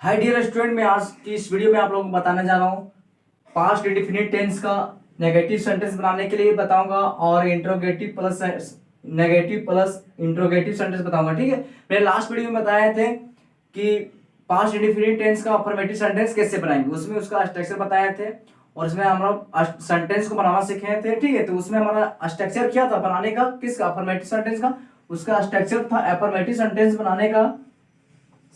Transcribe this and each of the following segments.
Hi dear student, मैं आज की इस वीडियो में आप लोगों को बताने जा रहा हूँ पास्ट इंडेफिनिट टेंस का नेगेटिव सेंटेंस बनाने के लिए बताऊंगा और interrogative plus negative plus interrogative sentence बताऊंगा। ठीक है, मैंने लास्ट वीडियो में बताए थे कि पास्ट इंडेफिनिट टेंस का अफर्मेटिव सेंटेंस कैसे बनाएंगे, उसमें उसका स्ट्रक्चर बताए थे और इसमें हम लोग सेंटेंस को बनाना सीखे थे। ठीक है, तो उसमें हमारा स्ट्रक्चर क्या था बनाने का, किसका, अफर्मेटिव सेंटेंस का। उसका स्ट्रक्चर था अफर्मेटिव सेंटेंस बनाने का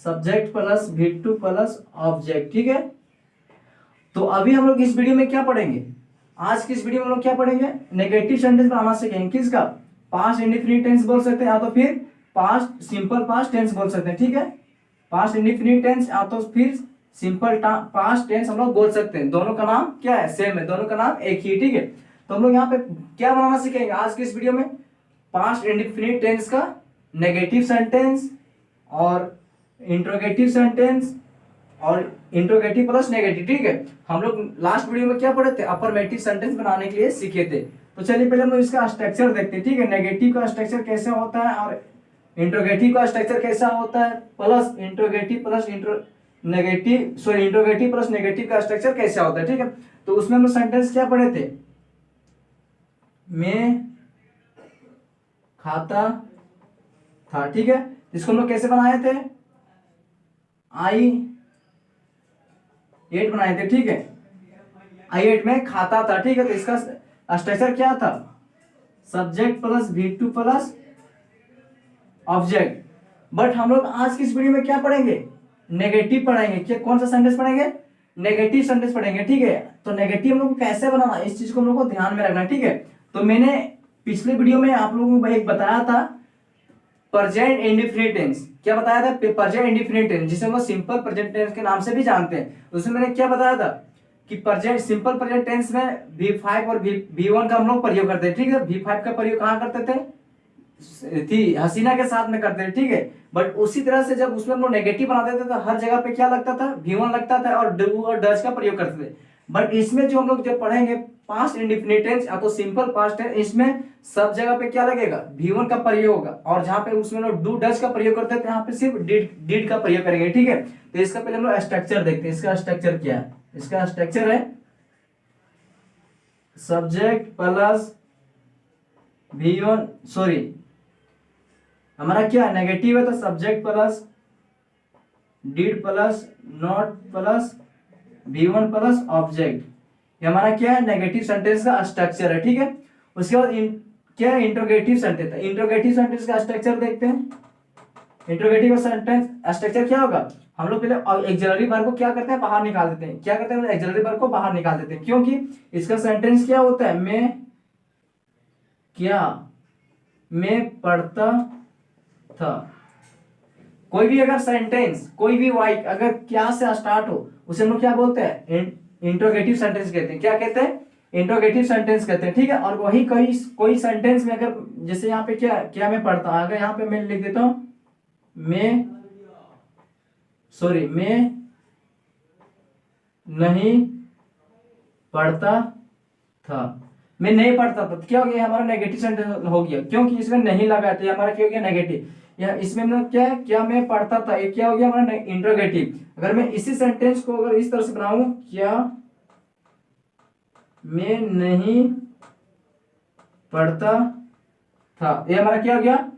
subject plus V2 plus object. ठीक है, तो अभी हम लोग इस वीडियो में क्या पढ़ेंगे, आज की इस वीडियो में हम लोग क्या पढ़ेंगे, नेगेटिव सेंटेंस बनाना सीखेंगे। किसका, पास्ट इंडेफिनिट टेंस बोल सकते हैं या तो फिर पास्ट सिंपल पास्ट टेंस बोल सकते हैं। ठीक है, पास्ट इंडेफिनिट टेंस या तो फिर सिंपल पास्ट टेंस हम लोग बोल सकते हैं। दोनों का नाम क्या है, सेम है, दोनों का नाम एक ही। ठीक है, तो हम लोग यहाँ पे क्या बनाना सीखेंगे आज की इस वीडियो में, पास्ट इंडेफिनिट टेंस का नेगेटिव सेंटेंस और इंट्रोगेटिव सेंटेंस और इंट्रोगेटिव प्लस नेगेटिव। ठीक है, हम लोग लास्ट वीडियो में क्या पढ़े थे, अफर्मेटिव सेंटेंस बनाने के लिए सीखे थे। तो चलिए पहले हम लोग इसका स्ट्रक्चर देखते हैं। ठीक है, नेगेटिव का स्ट्रक्चर कैसे होता है और इंट्रोगेटिव का स्ट्रक्चर कैसा होता है, plus interrogative plus interrogative plus negative का स्ट्रक्चर कैसा होता है। ठीक है, तो उसमें हम लोग सेंटेंस क्या पढ़े थे, मैं खाता था। ठीक है, इसको हम लोग कैसे बनाए थे, I8 बनाए थे। ठीक है, I8 में खाता था। ठीक है, तो इसका स्ट्रक्चर क्या था, subject plus V2 plus object. But हम लोग आज की इस वीडियो में क्या पढ़ेंगे, नेगेटिव पढ़ेंगे। क्या, कौन सा सेंटेंस पढ़ेंगे, नेगेटिव सेंटेंस पढ़ेंगे। ठीक है, तो नेगेटिव हम लोग को कैसे बनाना, इस चीज को हम लोग को ध्यान में रखना है। ठीक है, तो मैंने पिछले वीडियो में आप लोगों को एक बताया था प्रेजेंट इंडेफिनिट टेंस। क्या बताया था, प्रेजेंट इंडेफिनिट टेंस, जिसे हम सिंपल प्रेजेंट टेंस के नाम से भी जानते हैं। उसमें मैंने क्या बताया था कि प्रेजेंट सिंपल प्रेजेंट टेंस में V5 और V1 का हम लोग प्रयोग करते हैं। ठीक है, V5 का प्रयोग कहाँ करते थे, थी हसीना के साथ में करते थे। ठीक है, बट उसी तरह से जब उसमें हम लोग नेगेटिव बनाते थे तो हर जगह पे क्या लगता था, V1 लगता था और डू और डज का प्रयोग करते थे। बट इसमें जो हम लोग जब पढ़ेंगे पास्ट इंडेफिनिट टेंस या तो सिंपल पास्ट टेंस, इसमें सब जगह पे क्या लगेगा, V1 का प्रयोग होगा और जहां पे उसमें लोग डू डज का प्रयोग करते थे यहाँ पे सिर्फ डिड का प्रयोग करेंगे। ठीक है, तो इसका पहले हम लोग स्ट्रक्चर देखते हैं। इसका स्ट्रक्चर क्या है, इसका स्ट्रक्चर है सब्जेक्ट प्लस V1 हमारा क्या नेगेटिव है, तो subject plus did plus not plus V1 plus object. ये हमारा क्या है, नेगेटिव सेंटेंस का स्ट्रक्चर है। ठीक है, उसके बाद क्या है, इंट्रोगेटिव सेंटेंस। इंट्रोगेटिव सेंटेंस का स्ट्रक्चर देखते हैं। इंट्रोगेटिव सेंटेंस स्ट्रक्चर क्या होगा, हम लोग पहले ऑक्सिलरी वर्ब को क्या करते हैं, बाहर निकाल देते हैं। क्या करते हैं, ऑक्सिलरी वर्ब को बाहर निकाल देते हैं, क्योंकि इसका सेंटेंस क्या होता है, मैं पढ़ता था। कोई भी अगर सेंटेंस, कोई भी वाक्य अगर क्या से स्टार्ट हो उसे हम लोग क्या बोलते हैं, इंट्रोगेटिव सेंटेंस कहते हैं। क्या कहते हैं, इंट्रोगेटिव सेंटेंस कहते हैं। ठीक है, और वही कोई सेंटेंस में अगर जैसे यहाँ पे क्या मैं पढ़ता, अगर यहाँ पे मैं लिख देता हूं मैं नहीं पढ़ता था, मैं नहीं पढ़ता था, तो क्या हो गया, हमारा नेगेटिव सेंटेंस हो गया, क्योंकि इसमें नहीं लगा तो हमारा क्या हो गया, नेगेटिव। या इसमें मतलब क्या है, क्या मैं पढ़ता था, ये क्या हो गया हमारा इंट्रोगेटिव। अगर मैं इसी सेंटेंस को अगर इस तरह से बनाऊं, क्या मैं नहीं पढ़ता था, ये हमारा क्या हो गया,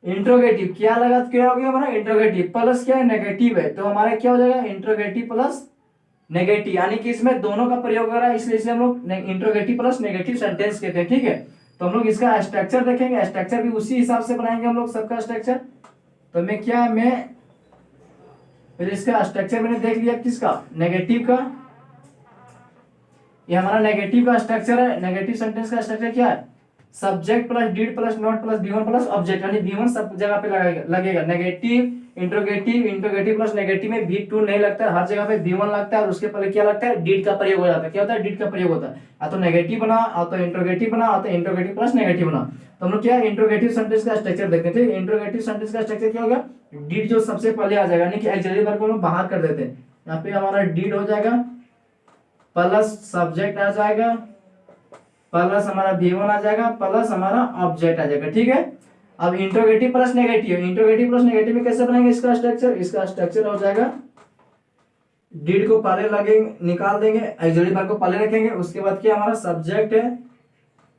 इंट्रोगेटिव। क्या लगा तो क्या हो गया हमारा इंट्रोगेटिव, प्लस क्या है, नेगेटिव है, तो हमारा क्या हो जाएगा, इंट्रोगेटिव प्लस नेगेटिव, यानी कि इसमें दोनों का प्रयोग हो रहा है, इसलिए इसे हम लोग इंट्रोगेटिव प्लस नेगेटिव सेंटेंस कहते हैं। ठीक है, तो हम लोग इसका स्ट्रक्चर देखेंगे, स्ट्रक्चर भी उसी हिसाब से बनाएंगे हम लोग सबका स्ट्रक्चर। तो मैं फिर इसका स्ट्रक्चर मैंने देख लिया, किसका, नेगेटिव का। ये हमारा नेगेटिव का स्ट्रक्चर है। नेगेटिव सेंटेंस का स्ट्रक्चर क्या है, subject plus did plus not plus V1 plus object, यानी V1 सब जगह पे लगेगा। नेगेटिव इंट्रोगेटिव प्लस नेगेटिव में V2 नहीं लगता है, हर जगह पे V1 लगता है और उसके पहले क्या लगता है, डिड का प्रयोग हो जाता है। क्या होता है, डिड का प्रयोग होता है, या तो नेगेटिव बना, या तो इंट्रोगेटिव बना, या तो इंट्रोगेटिव प्लस नेगेटिव बना। तो हम लोग क्या इंट्रोगेटिव सेंटेंस का स्ट्रक्चर देखते थे। इंट्रोगेटिव सेंटेंस का स्ट्रक्चर क्या होगा, डिड जो सबसे पहले आ जाएगा, यानी कि ऑक्सिलरी वर्ब को हम बाहर कर देते हैं। यहाँ पे हमारा डिड हो जाएगा, प्लस सब्जेक्ट आ जाएगा, प्लस हमारा V1 आ जाएगा, प्लस हमारा ऑब्जेक्ट आ जाएगा। ठीक है, अब इंट्रोगेटिव प्लस नेगेटिव में कैसे बनाएंगे इसका स्ट्रक्चर हो जाएगा डिड को पहले लगेंगे, निकाल देंगे, ऑक्सिलरी वर्ब को पहले रखेंगे, उसके बाद क्या हमारा सब्जेक्ट है,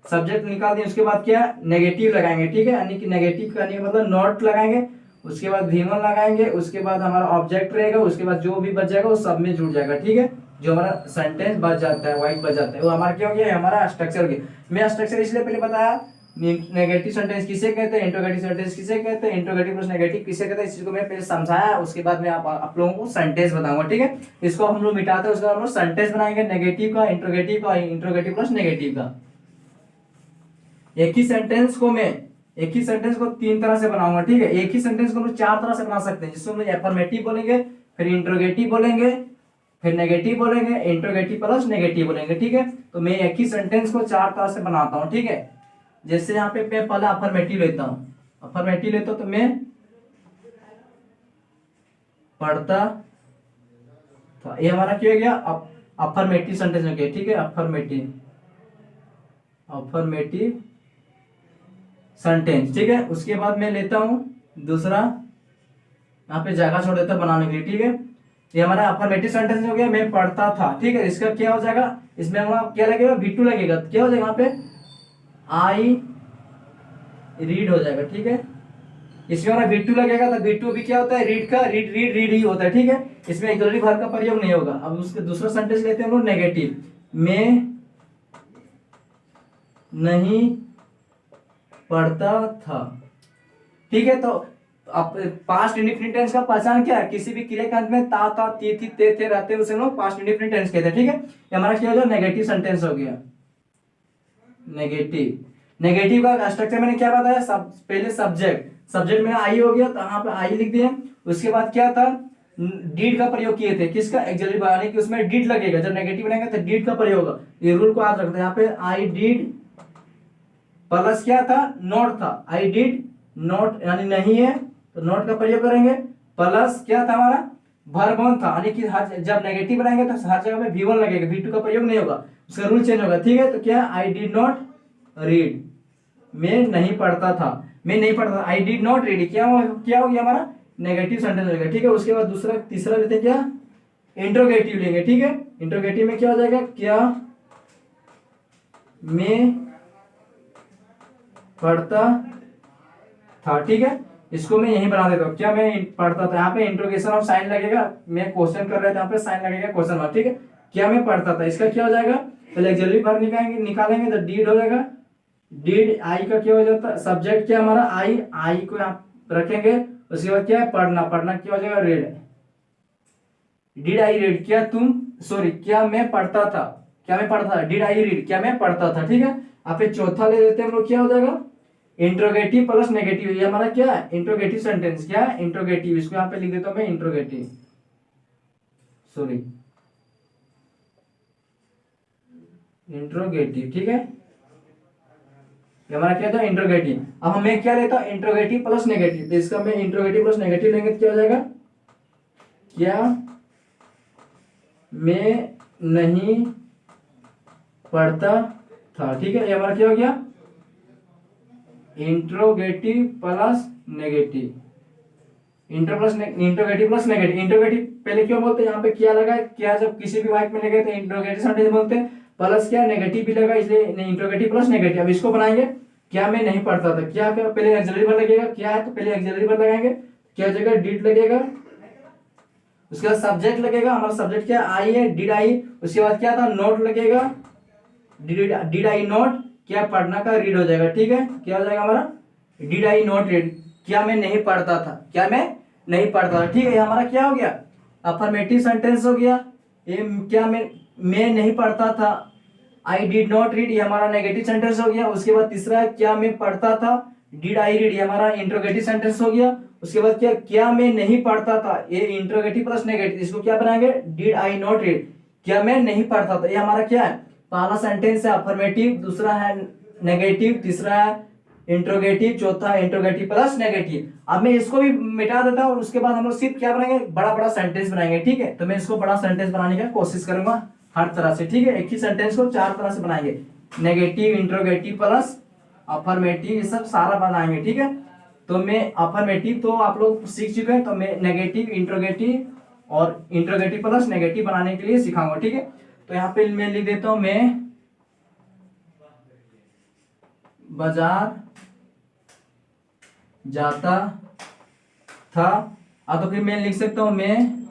सब्जेक्ट निकाल देंगे, उसके बाद क्या नेगेटिव लगाएंगे, ठीक है, यानी कि नेगेटिव करने का मतलब नॉट लगाएंगे, उसके बाद V1 लगाएंगे, उसके बाद हमारा ऑब्जेक्ट रहेगा, उसके बाद जो भी बच जाएगा वो सब में जुड़ जाएगा, ठीक है। जो हमारा सेंटेंस बच जाता है, वाइट बच जाता है, वो हमारा क्या हो गया, हमारा स्ट्रक्चर हो गया। मैं स्ट्रक्चर इसलिए पहले बताया, नेगेटिव सेंटेंस किसे कहते हैं, इंट्रोगेटिव सेंटेंस किसे कहते हैं, इंट्रोगेटिव प्लस नेगेटिव किसे कहते हैं, इस चीज को मैं पहले समझाया, उसके बाद मैं आप लोगों को सेंटेंस बताऊंगा, ठीक है। इसको हम लोग मिटाते हैं, उसके बाद हम लोग सेंटेंस बनाएंगे, नेगेटिव का, इंट्रोगेटिव का, इंट्रोगेटिव प्लस नेगेटिव का। एक ही सेंटेंस को तीन तरह से बनाऊंगा, ठीक है। एक ही सेंटेंस को हम लोग चार तरह से बना सकते हैं, जिसमें हम लोग एफर्मेटिव बोलेंगे, फिर इंट्रोगेटिव बोलेंगे, फिर नेगेटिव बोलेंगे, इंट्रोगेटिव प्लस नेगेटिव बोलेंगे, ठीक है। तो मैं एक ही सेंटेंस को चार तरह से बनाता हूं, ठीक है। जैसे यहाँ पे मैं पहले अफर्मेटिव लेता हूं, तो मैं पढ़ता था, ये हमारा क्या हो गया, अफर्मेटिव सेंटेंस हो गया, ठीक है। अफर्मेटिव सेंटेंस, ठीक है। उसके बाद मैं लेता हूं दूसरा, यहाँ पे जगह छोड़ देता बनाने के लिए, ठीक है। ये हमारा अफर्मेटिव सेंटेंस हो गया, मैं पढ़ता था, ठीक है। इसका क्या हो जाएगा, इसमें हमारा क्या लगेगा, V2 लगेगा, क्या हो जाएगा यहाँ पे आई रीड हो जाएगा, ठीक है। इसमें हमारा V2 लगेगा, तो V2 भी क्या होता है, रीड का, रीड ही होता है, ठीक है। इसमें ऑक्सिलरी वर्ब का प्रयोग नहीं होगा। अब उसके दूसरा सेंटेंस लेते हैं हम लोग, नेगेटिव, मैं नहीं पढ़ता था, ठीक है। तो अब पास्ट इंडिफिनिट टेंस का पहचान क्या है, किसी भी क्रिया के अंत में ता था, ती थी, ते थे रहते हैं, उसे हम लोग पास्ट इंडिफिनिट टेंस कहते हैं, ठीक है। ये हमारा क्या हो गया, नेगेटिव सेंटेंस हो गया। नेगेटिव का स्ट्रक्चर मैंने क्या बताया, पहले सब्जेक्ट में आई हो गया, तो यहाँ पे आई लिख दिए। उसके बाद क्या था, डीड का प्रयोग किए थे, किसका, ऑक्सिलरी बनाने की, उसमें डीड लगेगा, जब नेगेटिव बनेगा तो डीड का प्रयोग होगा। ये रूल को याद रखते हैं, यहाँ पे आई डिड प्लस क्या था, नॉट था, आई डिड नॉट यानी नहीं है, तो नॉट का प्रयोग करेंगे, प्लस क्या था हमारा, वर्ब वन था, यानी कि जब नेगेटिव बनाएंगे तो हर जगह में V1 लगेगा, V2 का प्रयोग नहीं होगा, उसका रूल चेंज होगा, ठीक है। तो क्या, आई डिड नॉट रीड, मैं नहीं पढ़ता था, आई डिड नॉट रीड, क्या हो गया हमारा, नेगेटिव सेंटेंस हो गया, ठीक है। उसके बाद तीसरा लेते हैं क्या, इंट्रोगेटिव लेंगे, ठीक है। इंट्रोगेटिव में क्या हो जाएगा, क्या मैं पढ़ता था, ठीक है। इसको मैं यहीं बना देता हूँ, क्या मैं पढ़ता था, यहाँ पे इंट्रोगेशन ऑफ साइन लगेगा, मैं क्वेश्चन कर रहा था, यहाँ पे साइन लगेगा, क्वेश्चन मार्क, ठीक है। क्या मैं पढ़ता था, इसका क्या हो जाएगा, पहले ऑक्सिलरी वर्ब निकालेंगे तो डीड हो जाएगा, डीड आई का क्या हो जाता है, सब्जेक्ट क्या हमारा आई को यहाँ रखेंगे, उसके बाद क्या है, पढ़ना क्या हो जाएगा, रेड, डिड आई रीड, क्या मैं पढ़ता था, डिड आई रीड, क्या मैं पढ़ता था, ठीक है। आप चौथा ले लेते हैं हम लोग, क्या हो जाएगा, इंट्रोगेटिव प्लस नेगेटिव, ये हमारा क्या है, इंट्रोगेटिव सेंटेंस, क्या है, इंट्रोगेटिव, इसको यहाँ पे लिख देता हूं मैं, इंट्रोगेटिव, ठीक है। ये हमारा क्या था, इंट्रोगेटिव। अब हमें क्या लेता, इंट्रोगेटिव प्लस नेगेटिव, तो इसका मैं इंट्रोगेटिव प्लस नेगेटिव लेंगे तो क्या हो जाएगा, क्या मैं नहीं पढ़ता था, ठीक है। ये हमारा क्या हो गया, interrogative plus negative, interrogative plus negative. Interrogative पहले क्यों बोलते हैं, यहाँ पे क्या लगा, क्या जब किसी भी वाक्य में लगे तो इंट्रोगेटिव सेंटेंस बोलते हैं, प्लस क्या नेगेटिव भी लगा, इसलिए इंट्रोगेटिव प्लस नेगेटिव। अब इसको बनाएंगे, क्या मैं नहीं पढ़ता था, क्या पहले ऑक्सिलरी वर्ब लगेगा, क्या है तो पहले ऑक्सिलरी वर्ब लगाएंगे, क्या जगह डिड लगेगा, उसके बाद सब्जेक्ट लगेगा, हमारा सब्जेक्ट क्या आई है, डिड आई, उसके बाद क्या था, नोट लगेगा, डिड आई नोट, क्या पढ़ना का रीड हो जाएगा, ठीक है। क्या हो जाएगा हमारा, डिड आई नॉट रीड, क्या मैं नहीं पढ़ता था, ठीक है। ये हमारा क्या हो गया, अफर्मेटिव सेंटेंस हो गया। ये क्या मैं नहीं पढ़ता था, आई डिड नॉट रीड, ये हमारा नेगेटिव सेंटेंस हो गया। उसके बाद तीसरा, क्या मैं पढ़ता था, डिड आई रीड, ये हमारा इंट्रोगेटिव सेंटेंस हो गया। उसके बाद क्या मैं नहीं पढ़ता था, ये इंट्रोगेटिव प्लस नेगेटिव, इसको क्या बनाएंगे, डिड आई नॉट रीड, क्या मैं नहीं पढ़ता था। ये हमारा क्या है, पहला सेंटेंस है अफर्मेटिव, दूसरा है नेगेटिव, तीसरा है इंट्रोगेटिव, चौथा इंट्रोगेटिव प्लस नेगेटिव। अब मैं इसको भी मिटा देता हूँ, उसके बाद हम लोग सिर्फ क्या बनाएंगे, बड़ा बड़ा सेंटेंस बनाएंगे, ठीक है। तो मैं इसको बड़ा सेंटेंस बनाने की कोशिश करूंगा हर तरह से, ठीक है। एक ही सेंटेंस को चार तरह से बनाएंगे, नेगेटिव, इंट्रोगेटिव प्लस अफर्मेटिव, ये सब सारा बनाएंगे, ठीक है। तो मैं अफर्मेटिव तो आप लोग सीख चुके हैं, तो मैं नेगेटिव, इंट्रोगेटिव और इंट्रोगेटिव प्लस नेगेटिव बनाने के लिए सिखाऊंगा, ठीक है। तो यहाँ पे मैं लिख देता हूं, मैं बाजार जाता था। तो फिर मैं लिख सकता हूं, मैं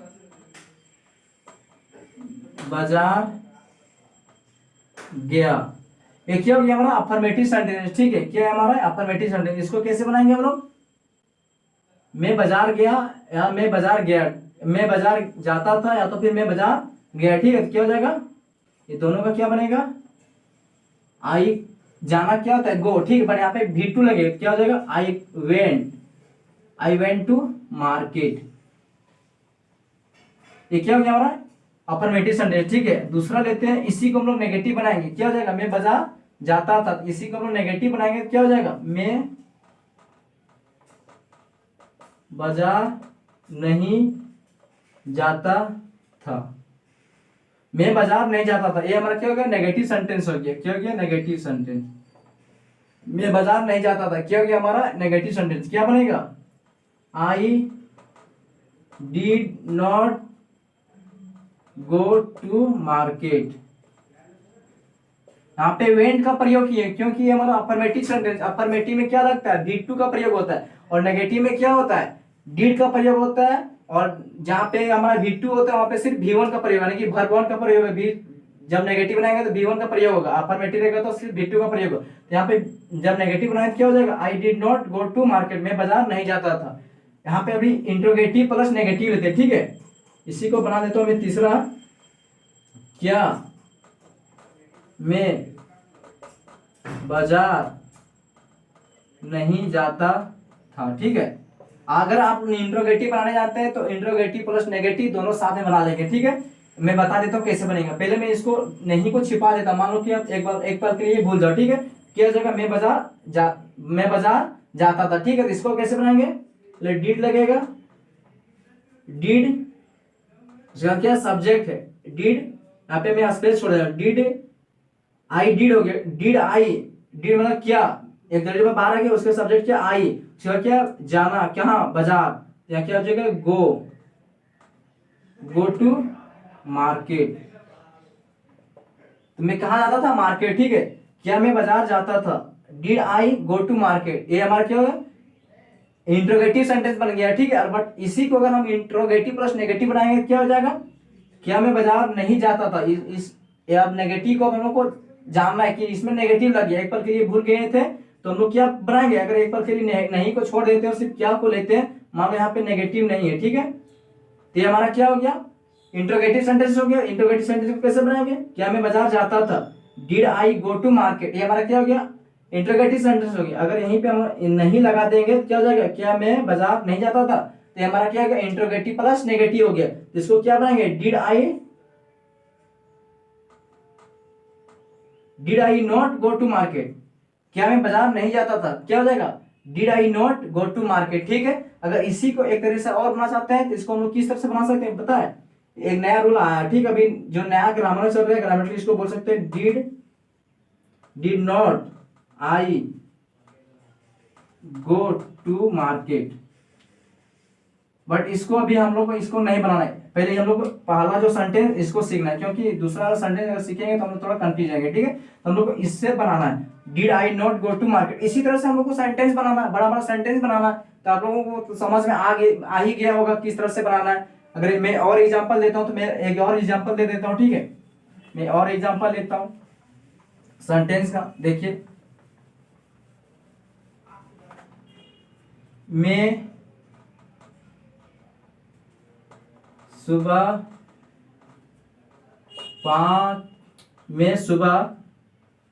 बाजार गया। ये क्या हो गया हमारा अफर्मेटिव सेंटेंस, ठीक है। क्या है हमारा अफर्मेटिव सेंटेंस। इसको कैसे बनाएंगे हम लोग, मैं बाजार गया या मैं बाजार गया, मैं बाजार जाता था या तो फिर मैं बाजार गया, ठीक है। तो क्या हो जाएगा, ये दोनों का क्या बनेगा, आई जाना क्या होता है, गो, ठीक है। बट यहाँ पे V2 लगे, क्या हो जाएगा, आई वेंट टू मार्केट। ये क्या हो गया हमारा अफर्मेटिव सेंटेंस, ठीक है। दूसरा लेते हैं, इसी को हम लोग नेगेटिव बनाएंगे, क्या हो जाएगा, मैं बाजार जाता था। इसी को हम लोग नेगेटिव बनाएंगे, क्या हो जाएगा, मैं बाजार नहीं जाता था। मैं बाजार नहीं जाता था, ये हमारा क्या हो गया, नेगेटिव सेंटेंस हो गया। क्या हो गया, नेगेटिव सेंटेंस। मैं बाजार नहीं जाता था, क्या हो गया हमारा नेगेटिव सेंटेंस। क्या बनेगा, I did not go to market. यहाँ पे वेंट का प्रयोग किए क्योंकि ये हमारा अफर्मेटिव सेंटेंस, अफर्मेटिव में क्या लगता है, डिड टू का प्रयोग होता है, और नेगेटिव में क्या होता है, डिड का प्रयोग होता है। और जहाँ पे हमारा V2 होता है वहां पे सिर्फ V1 का प्रयोग, यानी कि वर्ब 1 का प्रयोग है। जब नेगेटिव बनाएंगे तो V1 का प्रयोग होगा, अफर्मेटिव रहेगा तो सिर्फ V2 का प्रयोग होगा। तो यहाँ पे जब नेगेटिव बनाएंगे क्या हो जाएगा, I did not go to market, मैं बाजार नहीं जाता था। यहाँ पे अभी इंट्रोगेटिव प्लस नेगेटिव लेते हैं, ठीक है। इसी को बना देता हूं मैं तीसरा, क्या मैं बाजार नहीं जाता था, ठीक है। अगर आप इंट्रोगेटिव बनाने जाते हैं तो इंट्रोगेटिव प्लस नेगेटिव दोनों साथ में बना लेंगे, ठीक है। मैं बता देता हूँ कैसे बनेगा। पहले मैं इसको नहीं को छिपा देता, मान लो कि आप एक बार के लिए भूल जाओ, ठीक है। क्या हो जाएगा, मैं बाजार जाता था, ठीक है। तो इसको कैसे बनाएंगे, डिड लगेगा, डिड इसका क्या सब्जेक्ट है, डिड, यहाँ पे मैं स्पेस छोड़ देगा, डिड आई डिड हो गया, डिड आई, डिड मतलब क्या, एक दर्जे में बाहर आ गया, उसका सब्जेक्ट क्या, आई, उसका क्या जाना, कहाँ, बाजार, या क्या हो जाएगा, गो टू मार्केट। तो मैं कहा जाता था, मार्केट, ठीक है। क्या मैं बाजार जाता था, did I go to market. ये हमारा क्या होगा, इंट्रोगेटिव सेंटेंस बन गया, ठीक है। बट इसी को अगर हम इंट्रोगेटिव प्लस नेगेटिव बनाएंगे क्या हो जाएगा, क्या मैं बाजार नहीं जाता था। इस अब नेगेटिव को हम लोग को जानना है कि इसमें नेगेटिव लग गया, एक पल के लिए भूल गए थे तो हम लोग क्या बनाएंगे, अगर एक पल के लिए नहीं को छोड़ देते हैं और सिर्फ क्या को लेते हैं, मान लो यहाँ पे नेगेटिव नहीं है, ठीक है। तो ये हमारा क्या हो गया, इंट्रोगेटिव सेंटेंस हो गया। इंट्रोगेटिव सेंटेंस को कैसे बनाएंगे, क्या मैं बाजार जाता था, did I go to market, ये हमारा क्या हो गया, इंट्रोगेटिव सेंटेंस हो गया। अगर यहीं पे हम नहीं लगा देंगे तो क्या हो जाएगा, क्या मैं बाजार नहीं जाता था, तो हमारा क्या हो गया, इंट्रोगेटिव प्लस नेगेटिव हो गया। इसको क्या बनाएंगे, did I not go to market, क्या मैं बाजार नहीं जाता था, क्या हो जाएगा, did I not go to market, ठीक है। अगर इसी को एक तरह से और बना चाहते हैं तो इसको हम लोग किस तरह से बना सकते हैं पता है, एक नया रूल आया, ठीक है। अभी जो नया ग्रामर चल रहा है, ग्रामेटिकली इसको बोल सकते हैं, did not I go to market. But इसको अभी हम लोग को इसको नहीं बनाना है, पहले हम लोग को पहला जो सेंटेंस इसको सीखना है, क्योंकि दूसरा सेंटेंस अगर सीखेंगे तो हम लोग थोड़ा कंफ्यूज जाएंगे, ठीक है। तो हम लोग को इससे बनाना है, did I not go to market. इसी तरह से हम लोग को सेंटेंस बनाना है, बड़ा बड़ा सेंटेंस बनाना है। तो आप लोगों को तो समझ में आ ही गया होगा किस तरह से बनाना है। अगर मैं और एग्जाम्पल देता हूँ तो मैं एक और एग्जाम्पल दे देता हूँ, ठीक है। मैं और एग्जाम्पल लेता हूँ सेंटेंस का, देखिए, मैं सुबह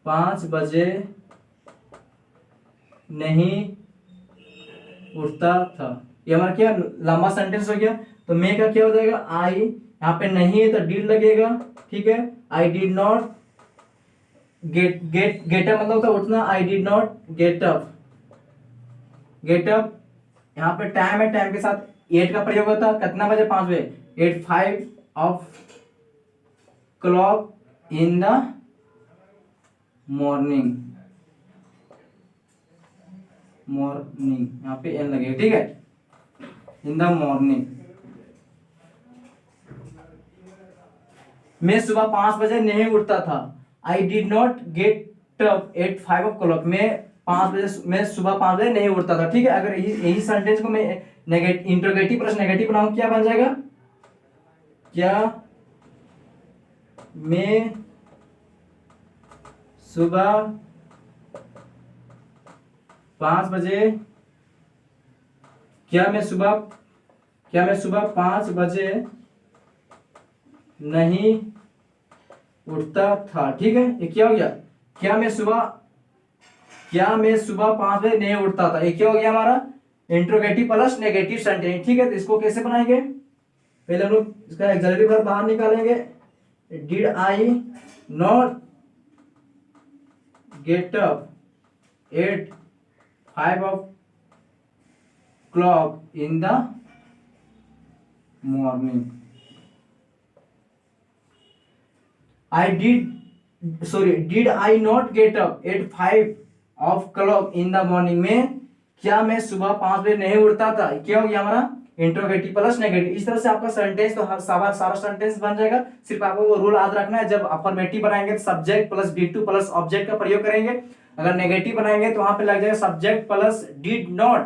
5 बजे नहीं उठता था। ये हमारा क्या लंबा सेंटेंस हो गया। तो मैं का क्या हो जाएगा, आई, यहाँ पे नहीं है तो डिड लगेगा, ठीक है। आई डिड नॉट गेट अप मतलब होता है उठना, आई डिड नॉट गेट अप। यहाँ पे टाइम है, टाइम के साथ 8 का प्रयोग होता है, कितना बजे, 5 बजे, 8:05 of clock in the morning, यहाँ पे एन लगेगा, ठीक है, इन द मॉर्निंग। मैं सुबह 5 बजे नहीं उठता था। आई did not get up at 5 o'clock। मैं सुबह 5 बजे नहीं उठता था। ठीक है, अगर यही सेंटेंस को मैं इंट्रोगेटिव प्लस नेगेटिव बनाऊं क्या बन जाएगा? क्या मैं सुबह 5 बजे क्या मैं सुबह 5 बजे नहीं उठता था। ठीक है, ये क्या हो गया? क्या मैं सुबह 5 बजे नहीं उठता था, ये क्या हो गया हमारा? Interrogative plus negative sentence. ठीक है, तो इसको कैसे बनाएंगे? पहले हम लोग इसका ऑक्सिलरी वर्ब बाहर निकालेंगे। Did I not get up at 5 o'clock in the morning। Did I not get up at 5 o'clock in the morning में क्या मैं सुबह 5 बजे नहीं उठता था, क्या हो गया हमारा? Interrogative plus negative. इस तरह से आपका सेंटेंस तो सारा सेंटेंस बन जाएगा। सिर्फ आपको वो रूल याद रखना है, जब अफर्मेटिव बनाएंगे तो subject plus V2 plus object का प्रयोग करेंगे। अगर नेगेटिव बनाएंगे तो वहां पे लग जाएगा subject plus did not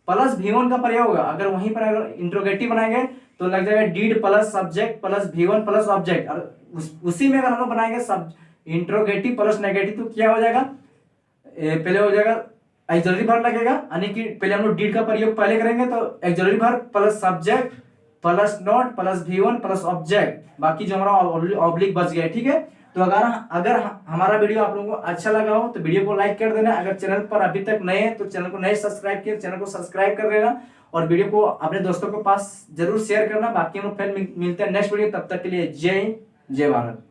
plus V1 का प्रयोग होगा। अगर वहीं पर अगर इंट्रोगेटिव बनाएंगे तो लग जाएगा did plus subject plus V1 plus object. और उसी में अगर हम लोग बनाएंगे सब इंट्रोगेटिव प्लस नेगेटिव तो क्या हो जाएगा? पहले हो जाएगा ऑक्सिलरी वर्ब लगेगा, यानी कि पहले हम लोग डिड का प्रयोग पहले करेंगे तो auxiliary verb plus subject plus not plus V1 plus object, बाकी जो हमारा ऑब्लिक बच गया। ठीक है, तो अगर हमारा वीडियो आप लोगों को अच्छा लगा हो तो वीडियो को लाइक कर देना। अगर चैनल पर अभी तक नए हैं तो चैनल को नहीं सब्सक्राइब किया, चैनल को सब्सक्राइब कर देना और वीडियो को अपने दोस्तों के पास जरूर शेयर करना। बाकी हम लोग फिर मिलते हैं नेक्स्ट वीडियो, तब तक के लिए जय हिंद जय भारत।